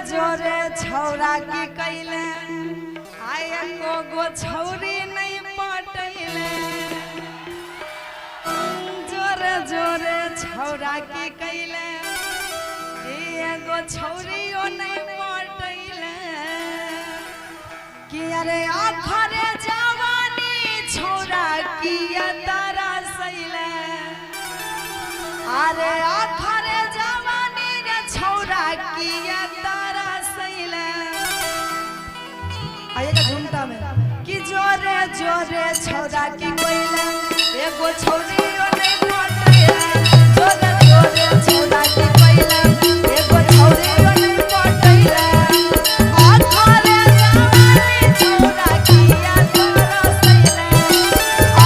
जोरे छौरा की कैले आय गो छौरी नहीं पटैले जोरे जोरे छौरा की कैले एगो छौरियो नहीं पटैले कि अरे आखरे जवानी छौरा की तारा सैले अरे आखरे जवानी रे छौरा की तारा सैले आएगा झुमटा में कि जोरे जोरे छौरा की कोइले एगो छौरियो नहीं पटैले जोरे जोरे छौरा की कोइले एगो छौरियो नहीं पटैले आखरे जवानी छौरा की तारा सैले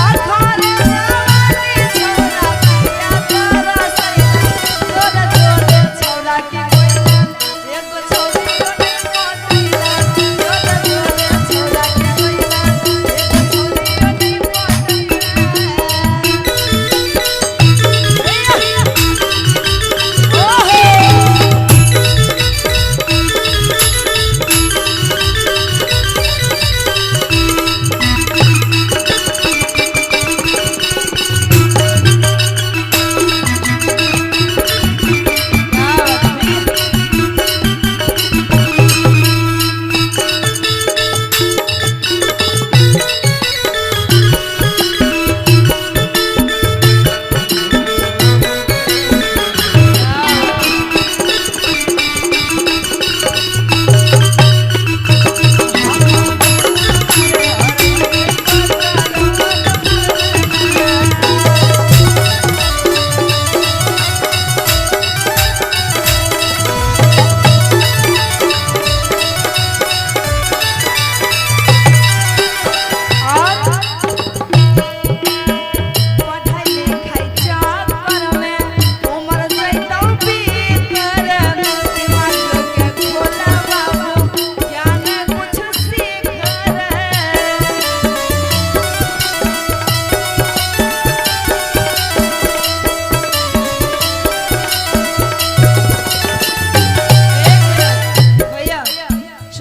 आखरे जवानी छौरा की तारा सैले जोरे जोरे छौरा की कोइले एगो छौरियो नहीं पटैले जोरे जोरे छौरा की कोइले एगो छौरियो नहीं पटैले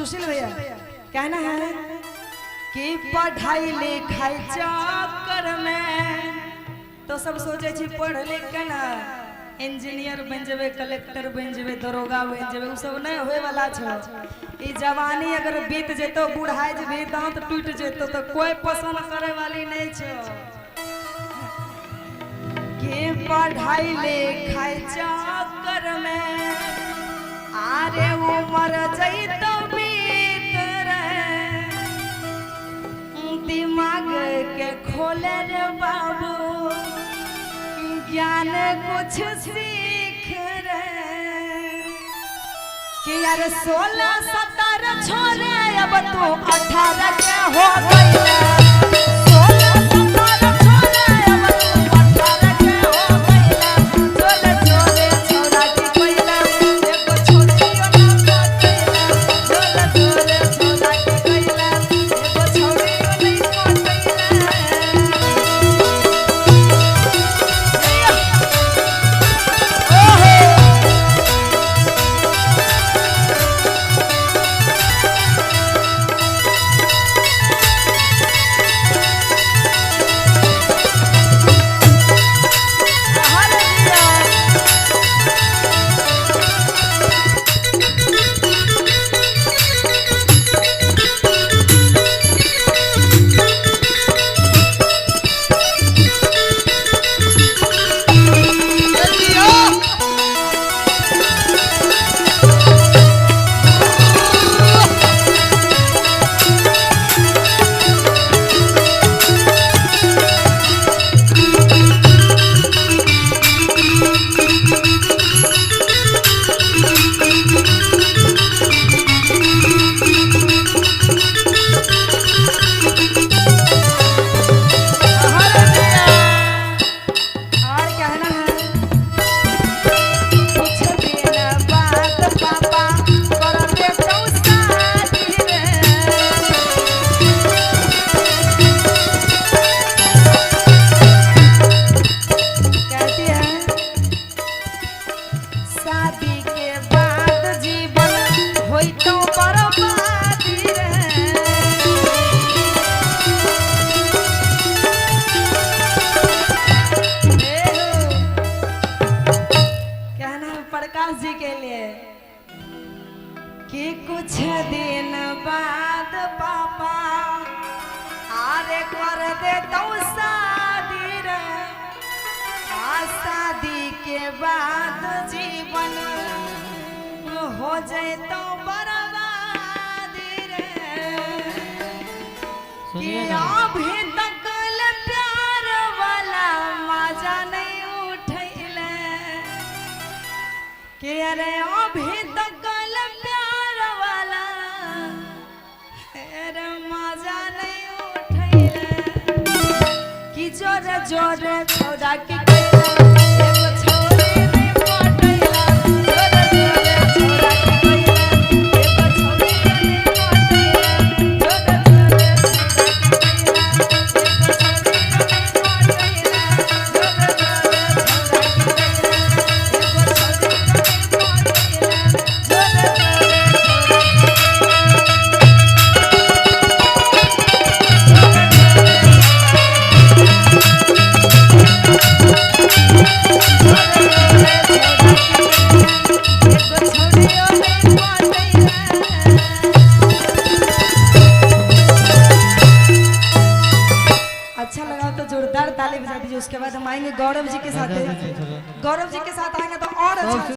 कहना है कि पढ़ाई लिखाई चक्कर में तो सब सोचे छी पढ़ लिख के ना इंजीनियर बन जेबे कलेक्टर बन जेबे दरोगा बन जेबे उ सब नहीं होए वाला छ ई जवानी अगर बीत जेतो बुढ़ाई जेबे दांत टूट जेतो तो कोई पसंद करे वाली नहीं छ कि पढ़ाई लिखाई चक्कर में आरे उमर जइतो दिमाग के खोले रे बाबू ज्ञान कुछ सीख रे कि यार 16-17 छोरे अब तू 18 के हो गईले 16-17 छोरे अब तू 18 के हो गईले जोरे जोरे छौरा की कोइले एगो छोरियो ना पटैले जोरे जोरे छौरा की कोइले एगो छौरियो नहीं होई तो बर्बादी रे। कहना है प्रकाश जी के लिए कि कुछ दिन बाद पापा आरे कर दे तो शादी रे। शादी के बाद जीवन हो जाए तो बर्बादी रे। कि अभी तक प्यार वाला मजा नहीं उठैले। कि अरे अभी तक प्यार वाला अरे मजा नहीं उठैले। कि जोरे जोरे छोड़ा की अच्छा लगा तो जोरदार ताली बजा दीजिए। उसके बाद हम आएंगे गौरव जी के साथ। गौरव जी के साथ आएंगे तो और अच्छा